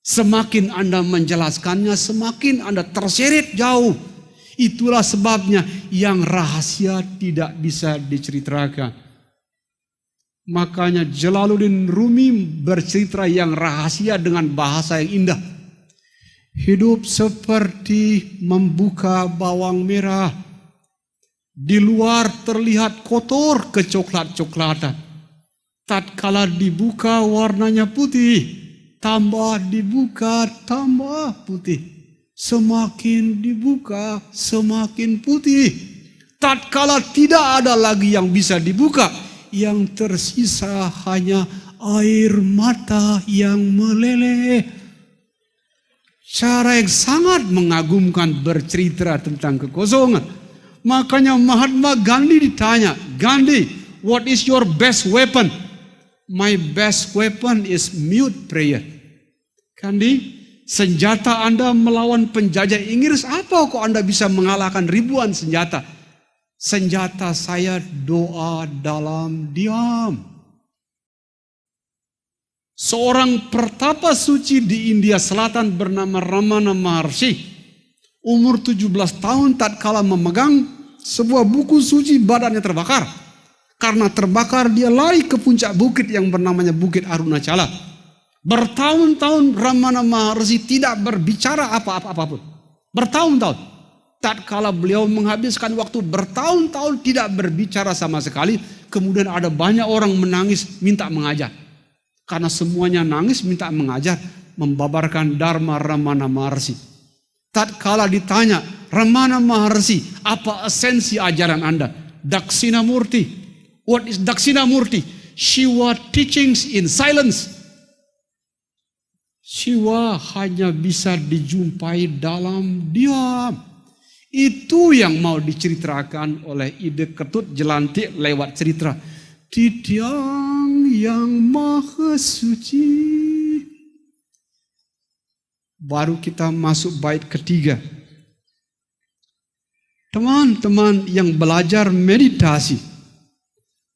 Semakin Anda menjelaskannya, semakin Anda terseret jauh. Itulah sebabnya yang rahasia tidak bisa diceritakan. Makanya Jalaluddin Rumi bercerita yang rahasia dengan bahasa yang indah. Hidup seperti membuka bawang merah. Di luar terlihat kotor kecoklat-coklatan. Tatkala dibuka warnanya putih. Tambah dibuka, tambah putih. Semakin dibuka, semakin putih. Tatkala tidak ada lagi yang bisa dibuka, yang tersisa hanya air mata yang meleleh. Cara yang sangat mengagumkan bercerita tentang kekosongan. Makanya Mahatma Gandhi ditanya, Gandhi, what is your best weapon? My best weapon is mute prayer. Gandhi, senjata Anda melawan penjajah Inggris apa kok Anda bisa mengalahkan ribuan senjata? Senjata saya doa dalam diam. Seorang pertapa suci di India Selatan bernama Ramana Maharshi, umur 17 tahun tatkala memegang sebuah buku suci badannya terbakar. Karena terbakar dia lari ke puncak bukit yang bernamanya Bukit Arunachala. Bertahun-tahun Ramana Maharshi tidak berbicara apa-apa-apapun. Bertahun-tahun. Tatkala beliau menghabiskan waktu bertahun-tahun tidak berbicara sama sekali, kemudian ada banyak orang menangis minta mengajar. Karena semuanya nangis minta mengajar, membabarkan Dharma Ramana Maharshi. Tatkala ditanya, Ramana Maharshi, apa esensi ajaran Anda? Dakshinamurti. What is Dakshinamurti? Shiva teachings in silence. Shiva hanya bisa dijumpai dalam diam. Itu yang mau diceritakan oleh Ide Ketut Jelantik lewat cerita. Tiang yang maha suci. Baru kita masuk bait ketiga. Teman-teman yang belajar meditasi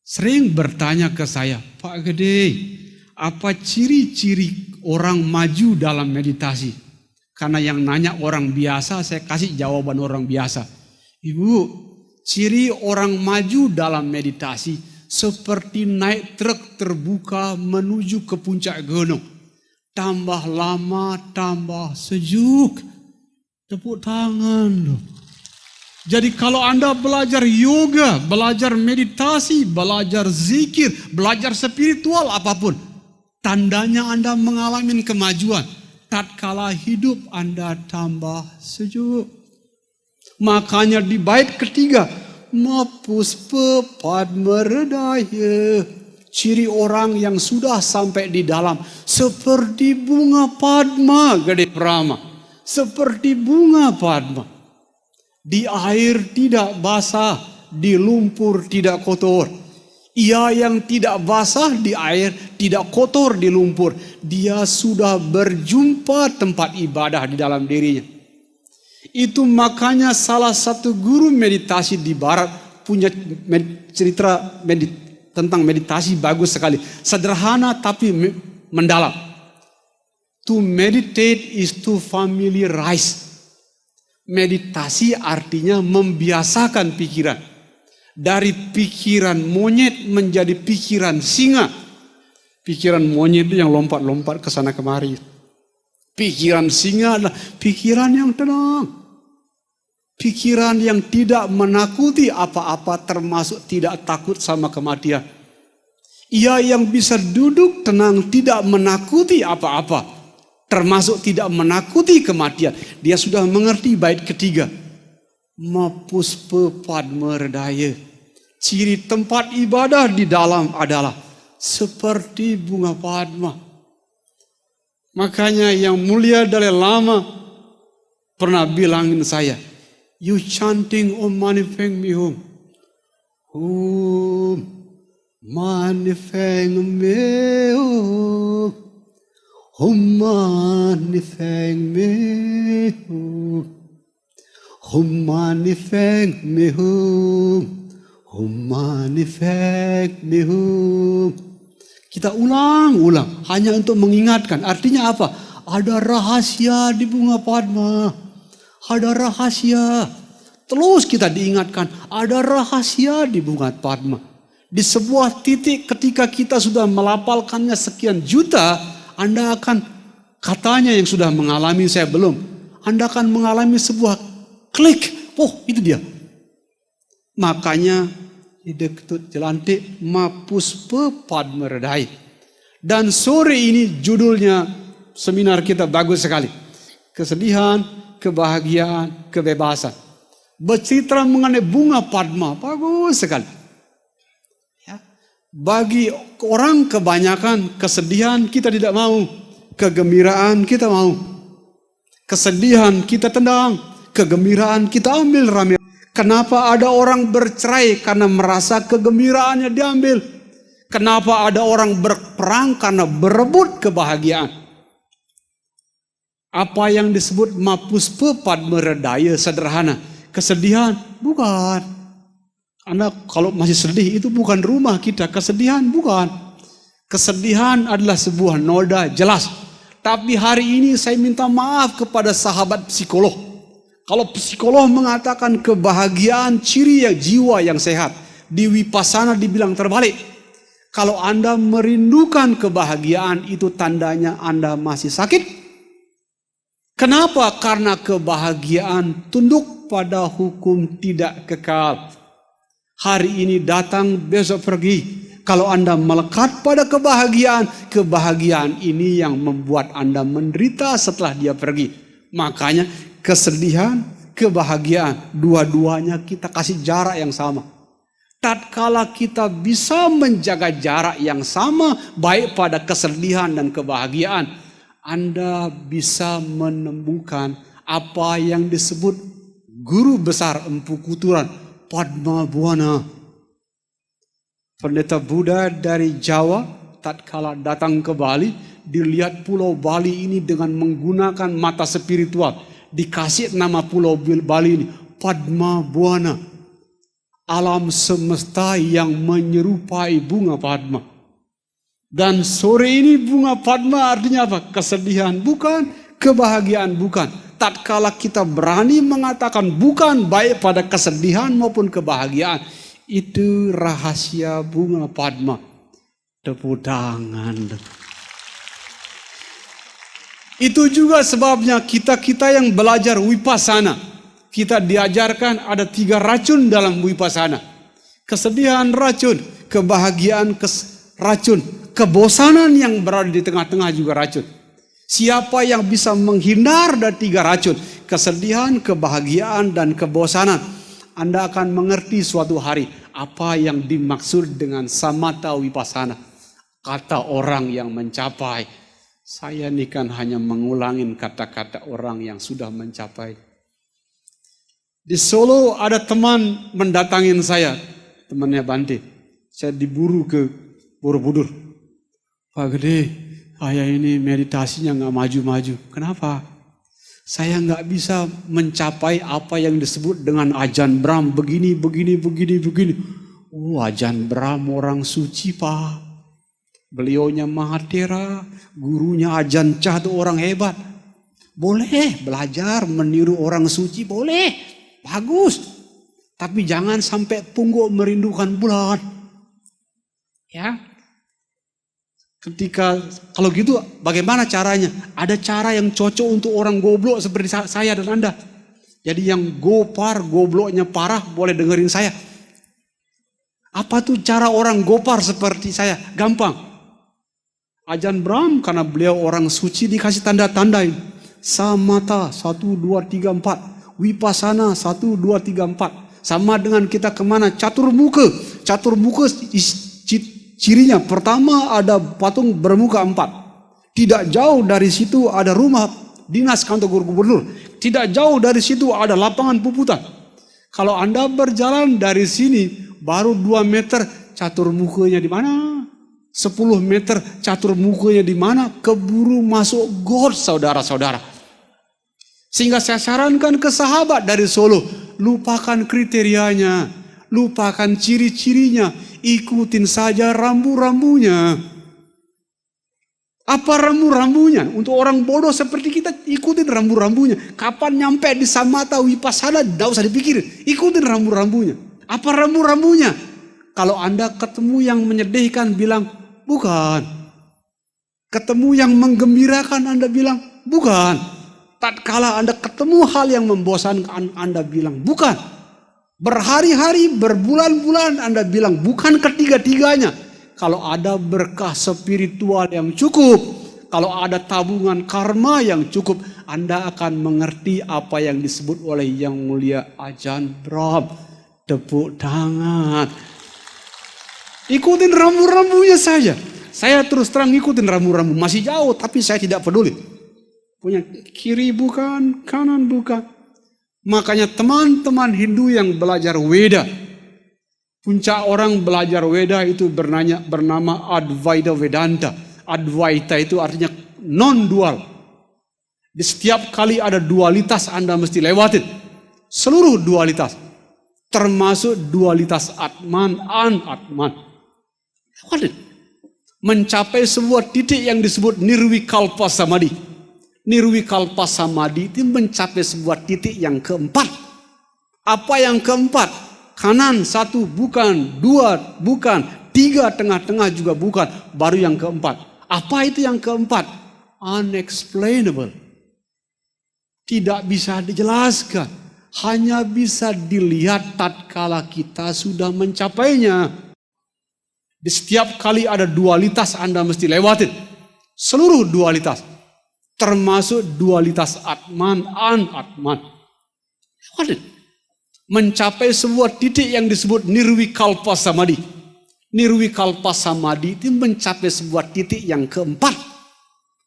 sering bertanya ke saya, Pak Gede, apa ciri-ciri orang maju dalam meditasi? Karena yang nanya orang biasa, saya kasih jawaban orang biasa. Ibu, ciri orang maju dalam meditasi seperti naik truk terbuka menuju ke puncak gunung. Tambah lama, tambah sejuk. Tepuk tangan loh. Jadi kalau Anda belajar yoga, belajar meditasi, belajar zikir, belajar spiritual apapun, tandanya Anda mengalami kemajuan. Tatkala hidup Anda tambah sejuk. Makanya di bait ketiga, Mapuspa Padma Redaya. Ciri orang yang sudah sampai di dalam seperti bunga Padma, Gede Prama. Seperti bunga Padma. Di air tidak basah, di lumpur tidak kotor. Ia yang tidak basah di air, tidak kotor di lumpur. Dia sudah berjumpa tempat ibadah di dalam dirinya. Itu makanya salah satu guru meditasi di barat punya cerita tentang meditasi bagus sekali. Sederhana tapi mendalam. To meditate is to familiarize. Meditasi artinya membiasakan pikiran. Dari pikiran monyet menjadi pikiran singa. Pikiran monyet itu yang lompat-lompat ke sana kemari. Pikiran singa adalah pikiran yang tenang. Pikiran yang tidak menakuti apa-apa termasuk tidak takut sama kematian. Ia yang bisa duduk tenang tidak menakuti apa-apa. Termasuk tidak menakuti kematian. Dia sudah mengerti bait ketiga. Mapuspa Padma Redaya. Ciri tempat ibadah di dalam adalah seperti bunga Padma. Makanya yang mulia Dalai Lama pernah bilangin saya, you chanting Om Mani Padme Hum. Om Mani Padme Hum. Om Mani Padme Hum. Om Mani Padme Hum. Om Mani Padme Hum. Kita ulang-ulang hanya untuk mengingatkan. Artinya apa? ada rahasia di bunga Padma. Ada rahasia. Terus kita diingatkan, ada rahasia di bunga Padma. Di sebuah titik ketika kita sudah melapalkannya sekian juta, Anda akan, katanya yang sudah mengalami, saya belum, Anda akan mengalami sebuah klik. Oh, itu dia. Makanya ide ketut jelantik Mapuspa Padma Redai. Dan sore ini judulnya seminar kita bagus sekali. Kesedihan, kebahagiaan, kebebasan. Bercerita mengenai bunga Padma, bagus sekali. Ya. Bagi orang kebanyakan kesedihan kita tidak mau, kegembiraan kita mau. Kesedihan kita tendang, kegembiraan kita ambil ramai. Kenapa ada orang bercerai karena merasa kegembiraannya diambil? Kenapa ada orang berperang karena berebut kebahagiaan? Apa yang disebut Mapuspa Padma Redaya sederhana. Kesedihan? Bukan. Anda kalau masih sedih itu bukan rumah kita. Kesedihan? Bukan. Kesedihan adalah sebuah noda jelas. Tapi hari ini saya minta maaf kepada sahabat psikolog. Kalau psikolog mengatakan kebahagiaan ciri yang jiwa yang sehat. Di Vipassana dibilang terbalik. Kalau Anda merindukan kebahagiaan itu tandanya Anda masih sakit. Kenapa? Karena kebahagiaan tunduk pada hukum tidak kekal. Hari ini datang, besok pergi. Kalau Anda melekat pada kebahagiaan, kebahagiaan ini yang membuat Anda menderita setelah dia pergi. Makanya kesedihan, kebahagiaan, dua-duanya kita kasih jarak yang sama. Tatkala kita bisa menjaga jarak yang sama, baik pada kesedihan dan kebahagiaan, Anda bisa menemukan apa yang disebut guru besar Empu Kuturan, Padma Buana. Pendeta Buddha dari Jawa, tatkala datang ke Bali, dilihat pulau Bali ini dengan menggunakan mata spiritual. Dikasih nama pulau Bali ini, Padma Buana. Alam semesta yang menyerupai bunga Padma. Dan sore ini bunga Padma artinya apa? Kesedihan bukan, kebahagiaan bukan. Tatkala kita berani mengatakan bukan, baik pada kesedihan maupun kebahagiaan, itu rahasia bunga Padma. Tepuk tangan. Itu juga sebabnya kita yang belajar Vipassana, kita diajarkan ada 3 racun dalam Vipassana. Kesedihan racun, kebahagiaan racun, kebosanan yang berada di tengah-tengah juga racun. Siapa yang bisa menghindar dari 3 racun, kesedihan, kebahagiaan, dan kebosanan, Anda akan mengerti suatu hari apa yang dimaksud dengan samatha Vipassana. Kata orang yang mencapai. Saya ini kan hanya mengulangin kata-kata orang yang sudah mencapai. Di Solo ada teman mendatangin saya, temannya Bante. Saya diburu ke Borobudur. Pak Gede, saya ini meditasinya nggak maju-maju. Kenapa? Saya nggak bisa mencapai apa yang disebut dengan Ajahn Brahm. Begini. Oh, Ajahn Brahm orang suci, Pak. Beliaunya Mahathera, gurunya Ajahn Chah itu orang hebat. Boleh belajar meniru orang suci, boleh. Bagus, tapi jangan sampai pungguk merindukan bulan. Ya, ketika kalau gitu, bagaimana caranya? Ada cara yang cocok untuk orang goblok seperti saya dan Anda. Jadi yang gopar, gobloknya parah, boleh dengerin saya. Apa tuh cara orang gopar seperti saya? Gampang. Ajahn Brahm karena beliau orang suci dikasih tanda-tandain. Samatha 1, 2, 3, 4. Vipassana 1, 2, 3, 4. Sama dengan kita kemana? Caturmuka. Caturmuka cirinya pertama ada patung bermuka 4. Tidak jauh dari situ ada rumah dinas kantor gubernur. Tidak jauh dari situ ada lapangan puputan. Kalau Anda berjalan dari sini baru 2 meter caturmukanya di mana? 10 meter caturmukanya di mana? Keburu masuk got, saudara-saudara. Sehingga saya sarankan ke sahabat dari Solo, lupakan kriterianya, lupakan ciri-cirinya, ikutin saja rambu-rambunya. Apa rambu-rambunya? Untuk orang bodoh seperti kita, ikutin rambu-rambunya. Kapan nyampe di Samatha Wipasana, tidak usah dipikirin. Ikutin rambu-rambunya. Apa rambu-rambunya? Kalau Anda ketemu yang menyedihkan, bilang, bukan. Ketemu yang menggembirakan, Anda bilang, bukan. Tatkala Anda ketemu hal yang membosankan, Anda bilang, bukan. Berhari-hari, berbulan-bulan, Anda bilang, bukan ketiga-tiganya. Kalau ada berkah spiritual yang cukup, kalau ada tabungan karma yang cukup, Anda akan mengerti apa yang disebut oleh Yang Mulia Ajahn Brahm. Tepuk tangan. Ikutin rambu-rambunya saja. Saya terus terang ikutin rambu-rambu. Masih jauh, tapi saya tidak peduli. Punya kiri bukan, kanan bukan. Makanya teman-teman Hindu yang belajar Weda, puncak orang belajar Weda itu bernama Advaita Vedanta. Advaita itu artinya non-dual. Di setiap kali ada dualitas Anda mesti lewatin. Seluruh dualitas. Termasuk dualitas Atman, Anatman. Lewatin. Mencapai sebuah titik yang disebut Nirvikalpa Samadhi. Nirvikalpa Samadhi itu mencapai sebuah titik yang keempat. Apa yang keempat? Kanan satu bukan, dua bukan, tiga tengah-tengah juga bukan, baru yang keempat. Apa itu yang keempat? Unexplainable. Tidak bisa dijelaskan, hanya bisa dilihat tatkala kita sudah mencapainya. Di setiap kali ada dualitas Anda mesti lewatin. Seluruh dualitas. Termasuk dualitas Atman, Anatman. Lewatin. Mencapai sebuah titik yang disebut Nirvikalpa Samadhi. Nirvikalpa Samadhi itu mencapai sebuah titik yang keempat.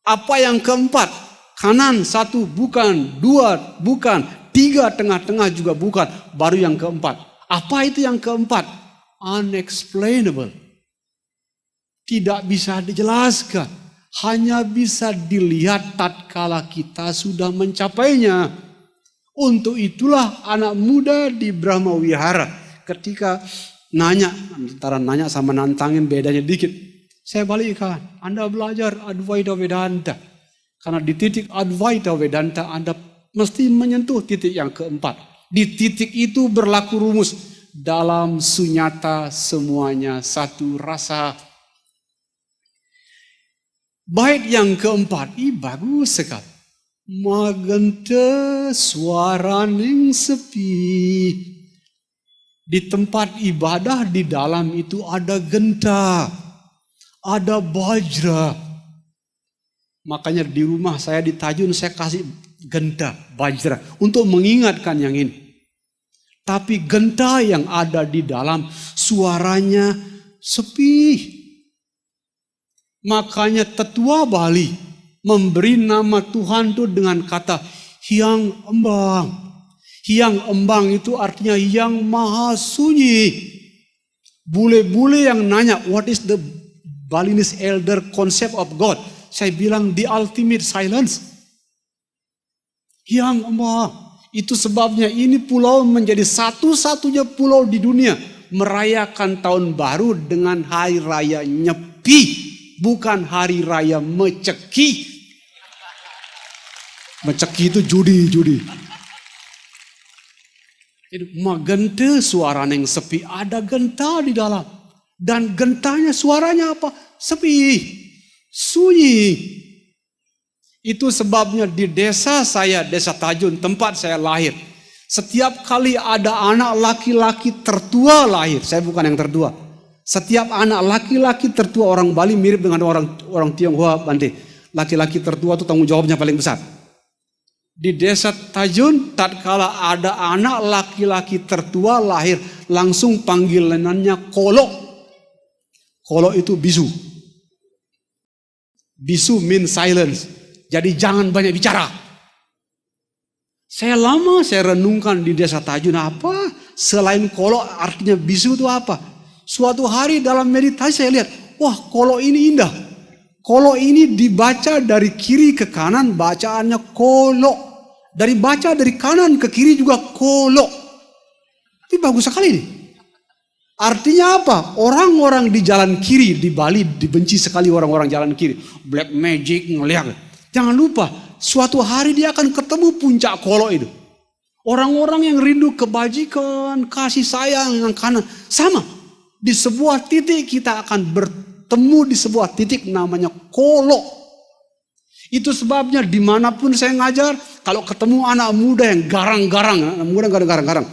Apa yang keempat? Kanan satu bukan, dua bukan, tiga tengah-tengah juga bukan, baru yang keempat. Apa itu yang keempat? Unexplainable. Tidak bisa dijelaskan, hanya bisa dilihat tatkala kita sudah mencapainya. Untuk itulah anak muda di Brahma Wihara ketika nanya, antara nanya sama nantangin bedanya dikit. Saya balikkan, Anda belajar Advaita Vedanta. Karena di titik Advaita Vedanta Anda mesti menyentuh titik yang keempat. Di titik itu berlaku rumus, dalam sunyata semuanya satu rasa. Bait yang keempat, ini bagus sekali. Magenta suaraning sepi. Di tempat ibadah di dalam itu ada genta, ada bajra. Makanya di rumah saya di Tajun saya kasih genta, bajra untuk mengingatkan yang ini. Tapi genta yang ada di dalam suaranya sepi. Makanya tetua Bali memberi nama Tuhan itu dengan kata Hyang Embang. Hyang Embang itu artinya yang maha sunyi. Bule-bule yang nanya, what is the Balinese elder concept of God? Saya bilang the ultimate silence. Hyang Embang. Itu sebabnya ini pulau menjadi satu-satunya pulau di dunia merayakan tahun baru dengan hari raya Nyepi. Bukan hari raya meceki. Meceki itu judi. Magenta suara yang sepi. Ada genta di dalam. Dan gentanya suaranya apa? Sepi. Sunyi. Itu sebabnya di desa saya, desa Tajun, tempat saya lahir. Setiap kali ada anak laki-laki tertua lahir. Saya bukan yang tertua. Setiap anak laki-laki tertua, orang Bali mirip dengan orang Tionghoa Bante. Laki-laki tertua itu tanggung jawabnya paling besar. Di desa Tajun, tatkala ada anak laki-laki tertua lahir, langsung panggilannya Kolo. Kolo itu bisu. Bisu mean silence. Jadi jangan banyak bicara. Saya renungkan di desa Tajun, apa? Selain Kolo artinya bisu itu apa? Suatu hari dalam meditasi saya lihat, wah Kolo ini indah. Kolo ini dibaca dari kiri ke kanan, bacaannya Kolo. Baca dari kanan ke kiri juga Kolo. Ini bagus sekali nih. Artinya apa? Orang-orang di jalan kiri di Bali dibenci sekali orang-orang jalan kiri. Black magic, ngelihat. Jangan lupa, suatu hari dia akan ketemu puncak kolok itu. Orang-orang yang rindu kebajikan, kasih sayang yang kanan. Sama. Di sebuah titik kita akan bertemu di sebuah titik namanya kolok. Itu sebabnya dimanapun saya ngajar, kalau ketemu anak muda yang garang-garang, anak muda yang garang-garang.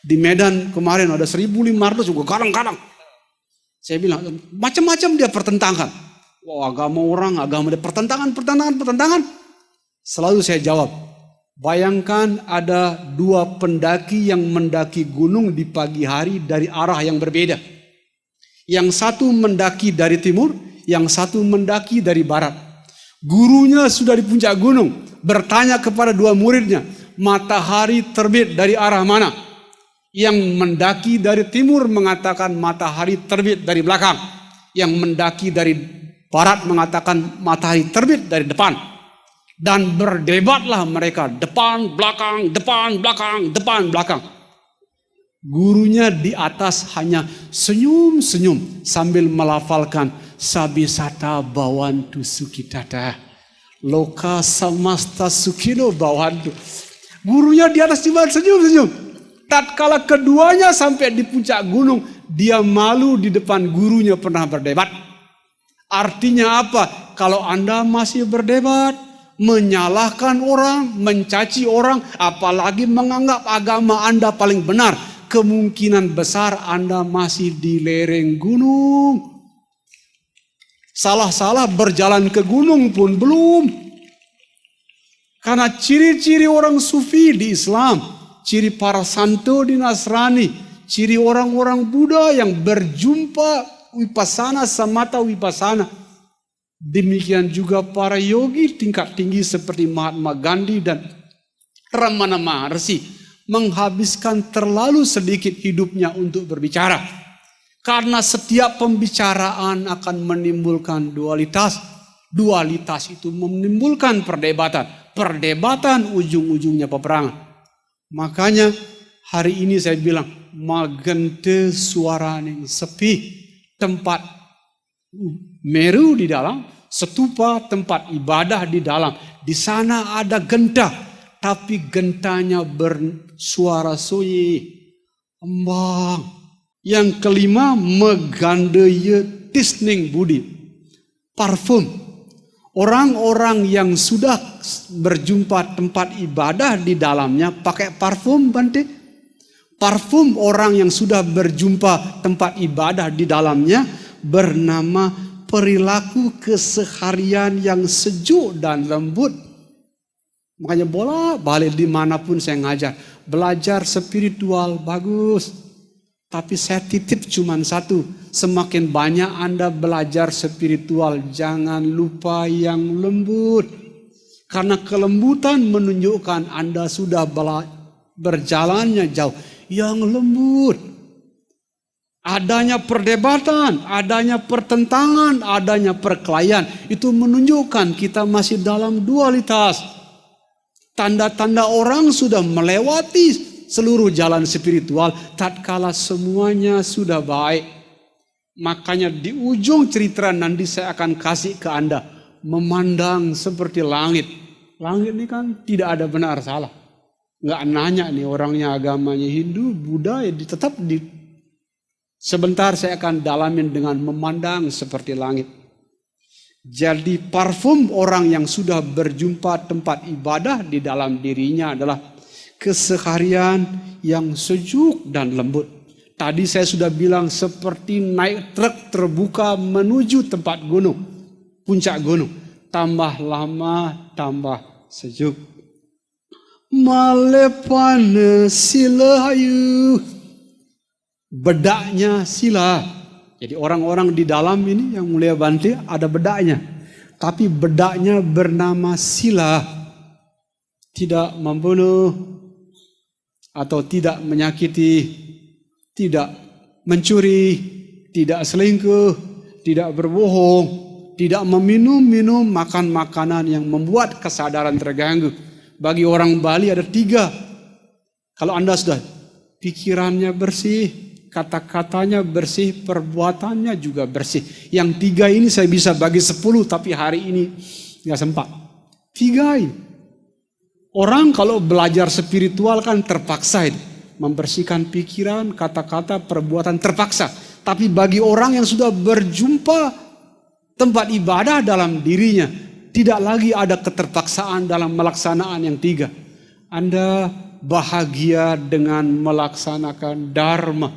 Di Medan kemarin ada 1.500 juga garang-garang. Saya bilang, macam-macam dia pertentangkan. Wah, agama orang, agama dia pertentangan. Selalu saya jawab, bayangkan ada 2 pendaki yang mendaki gunung di pagi hari dari arah yang berbeda. Yang satu mendaki dari timur, yang satu mendaki dari barat. Gurunya sudah di puncak gunung, bertanya kepada 2 muridnya, matahari terbit dari arah mana? Yang mendaki dari timur mengatakan matahari terbit dari belakang. Yang mendaki dari barat mengatakan matahari terbit dari depan. Dan berdebatlah mereka, depan, belakang, depan, belakang, depan, belakang. Gurunya di atas hanya senyum-senyum sambil melafalkan sabisata bawantu sukitata loka samasta sukino bawantu. Gurunya di atas cuma senyum-senyum. Tatkala keduanya sampai di puncak gunung, dia malu di depan gurunya pernah berdebat. Artinya apa? Kalau Anda masih berdebat, menyalahkan orang, mencaci orang, apalagi menganggap agama Anda paling benar, kemungkinan besar Anda masih di lereng gunung. Salah-salah berjalan ke gunung pun belum. Karena ciri-ciri orang sufi di Islam, ciri para santo di Nasrani, ciri orang-orang Buddha yang berjumpa wipasana samata wipasana. Demikian juga para yogi tingkat tinggi seperti Mahatma Gandhi dan Ramana Maharshi menghabiskan terlalu sedikit hidupnya untuk berbicara. Karena setiap pembicaraan akan menimbulkan dualitas. Dualitas itu menimbulkan perdebatan. Perdebatan ujung-ujungnya peperangan. Makanya hari ini saya bilang magente suara yang sepi, tempat Meru di dalam, stupa tempat ibadah di dalam. Di sana ada genta, tapi gentanya bersuara soye, embang. Yang kelima megandeye tisning budi, parfum. Orang-orang yang sudah berjumpa tempat ibadah di dalamnya pakai parfum, Bante. Parfum orang yang sudah berjumpa tempat ibadah di dalamnya bernama perilaku keseharian yang sejuk dan lembut. Makanya bolak-balik dimanapun saya ngajar, belajar spiritual bagus. Tapi saya titip cuma satu, semakin banyak Anda belajar spiritual, jangan lupa yang lembut. Karena kelembutan menunjukkan Anda sudah berjalannya jauh. Yang lembut. Adanya perdebatan, adanya pertentangan, adanya perkelahian, itu menunjukkan kita masih dalam dualitas. Tanda-tanda orang sudah melewati seluruh jalan spiritual, tatkala semuanya sudah baik. Makanya di ujung cerita nanti saya akan kasih ke Anda, memandang seperti langit. Langit ini kan tidak ada benar salah. Nggak nanya nih orangnya agamanya Hindu, Buddha, ya tetap di. Sebentar saya akan dalamin dengan memandang seperti langit. Jadi parfum orang yang sudah berjumpa tempat ibadah di dalam dirinya adalah keseharian yang sejuk dan lembut. Tadi saya sudah bilang seperti naik truk terbuka menuju tempat gunung, puncak gunung. Tambah lama, tambah sejuk. Malepane silayu. Bedaknya sila. Jadi orang-orang di dalam ini yang mulia Bante ada bedaknya. Tapi bedaknya bernama sila. Tidak membunuh atau tidak menyakiti, tidak mencuri, tidak selingkuh, tidak berbohong, tidak meminum makan makanan yang membuat kesadaran terganggu. Bagi orang Bali ada 3. Kalau Anda sudah pikirannya bersih, kata-katanya bersih, perbuatannya juga bersih. Yang 3 ini saya bisa bagi 10, tapi hari ini nggak sempat. 3 ini. Orang kalau belajar spiritual kan terpaksa itu. Membersihkan pikiran, kata-kata, perbuatan terpaksa. Tapi bagi orang yang sudah berjumpa tempat ibadah dalam dirinya, tidak lagi ada keterpaksaan dalam melaksanaan yang 3. Anda bahagia dengan melaksanakan dharma.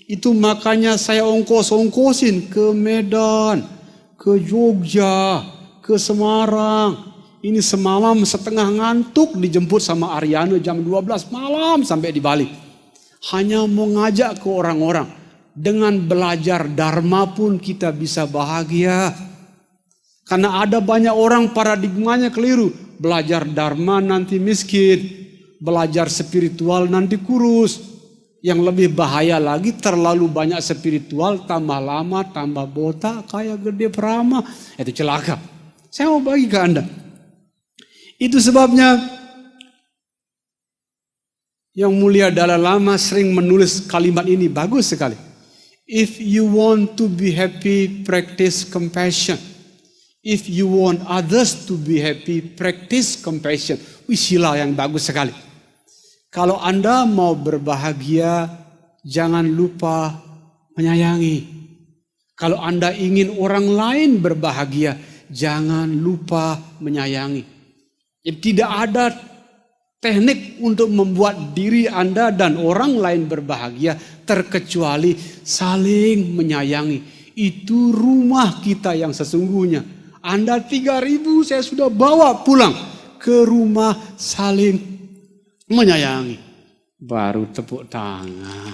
Itu makanya saya ongkos-ongkosin ke Medan, ke Jogja, ke Semarang. Ini semalam setengah ngantuk dijemput sama Ariana jam 12 malam sampai di Bali. Hanya mau ngajak ke orang-orang. Dengan belajar dharma pun kita bisa bahagia. Karena ada banyak orang paradigmanya keliru. Belajar dharma nanti miskin. Belajar spiritual nanti kurus. Yang lebih bahaya lagi terlalu banyak spiritual. Tambah lama, tambah botak, kayak gede perama. Itu celaka. Saya mau bagi ke Anda. Itu sebabnya Yang Mulia Dalai Lama sering menulis kalimat ini, bagus sekali. If you want to be happy, practice compassion. If you want others to be happy, practice compassion. Sila yang bagus sekali. Kalau Anda mau berbahagia, jangan lupa menyayangi. Kalau Anda ingin orang lain berbahagia, jangan lupa menyayangi. Tidak ada teknik untuk membuat diri Anda dan orang lain berbahagia terkecuali saling menyayangi. Itu rumah kita yang sesungguhnya. Anda 3.000 saya sudah bawa pulang ke rumah saling menyayangi. Baru tepuk tangan.